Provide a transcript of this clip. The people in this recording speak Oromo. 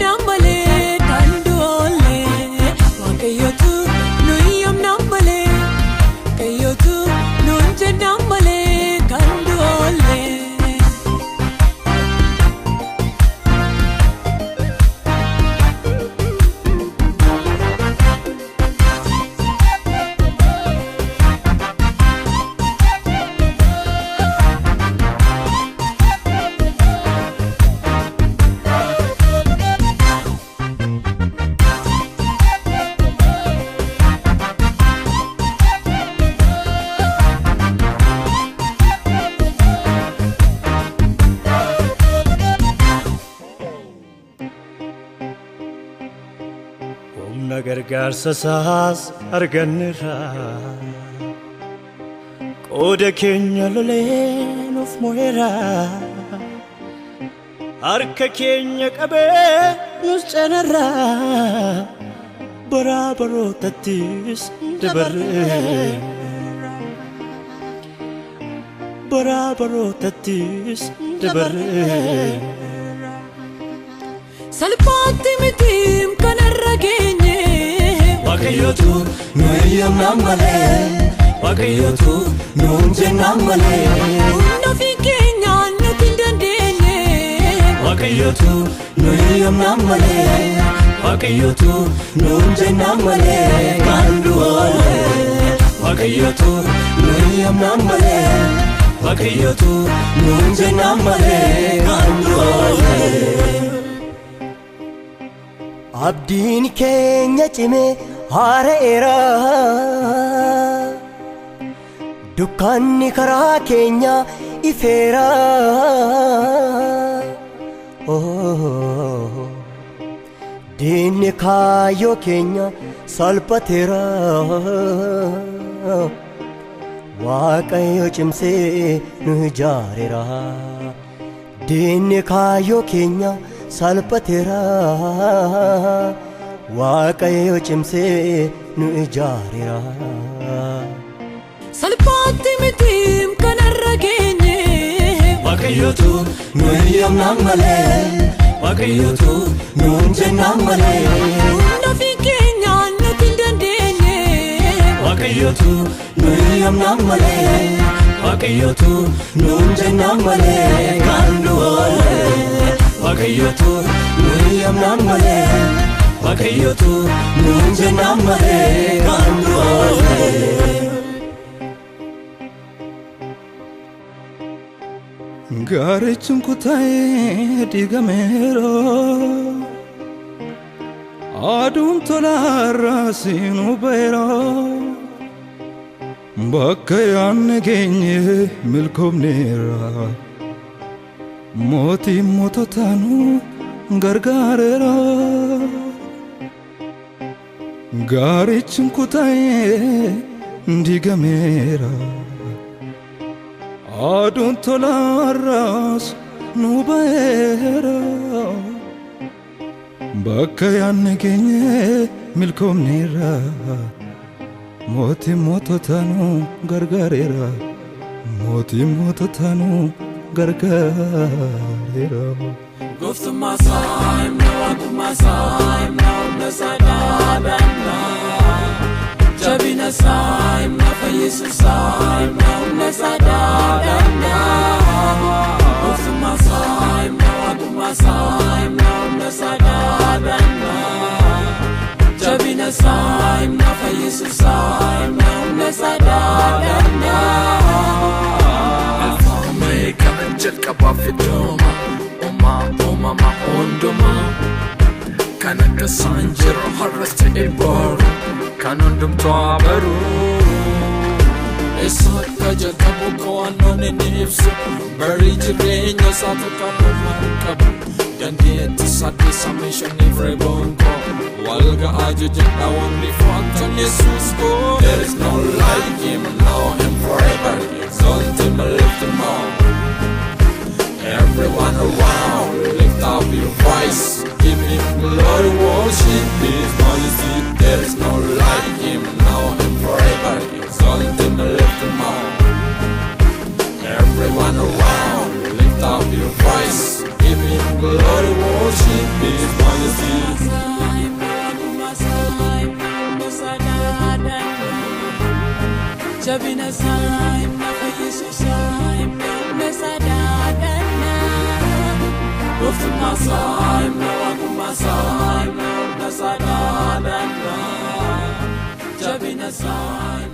namale kandole wakayotu nuyam namale kayotu nunje namale kandole gargaarsa saas arganneerra qooda keenya loleen of mo'eera harka keenya qabee nus cenerra bara barootattis dabarree bara barootattis dabarree salphaatti mitim kanarra geenye wakayotu nuyam namale wakayotu nunje namale nafi keenya nuti dandeenye wakayotu nuyam namale wakayotu nunje namale kanduole wakayotu nuyam namale wakayotu nunje namale kanduole abdiin keenya cime haareera dukkanni karaa keenya ifeera diinni kaayyoo keenya salphateera waaqayyo cimsee nu ijaareera diinni kaayyoo keenya salphateera waaqayyo cimsee nu ijaareera salphaatti mitim kanarra geenye wakayotu nuyam namale wakayotu nunje namale nafi keenya nuti dandeenye wakayotu nuyam namale wakayotu nunje namale kanduole wakayotu nuyam namale wakayotu nunje namale kanduole gaarichun kutaa'ee diigameera aduun tolaarraa siinuu ba'eera bakka yaanne geenye milkoomneera mootiin moototaanu gargaareera gaarichun kutaa'ee diigameera aduun tolaarraas nu ba'eera bakka yaanne geenye milkoomneera mootiin moototaanu gargaareera mootiin moototaanu gargaareera Goftuma saim na waguma saim na unasadadana Jabina saim na fayesu saim na unasadadana Goftuma saim na waguma saim na unasadadana Jabina saim na fayesu saim na unasadadana Alfa Omega Angelka Bafidoma Oma ondoma Kanaka sanjiro harrasta ibaru Kanondum tuabaru Esaka jagabu kawanone nifsu Bari jirenyo sato kabu Dandieti sati submission every bongo Walga ajo jenda only fronton Jesus go There is no like him now and forever Exalt him and lift him up Everyone around, lift up your voice Give him glory, worship his majesty There is no like him now and forever Exalt him and lift him up Everyone around, lift up your voice Give him glory, worship his majesty Jabina saim na kayisu saim na sadadana Ufma saim na wakuma saim na sadadana Jabina saim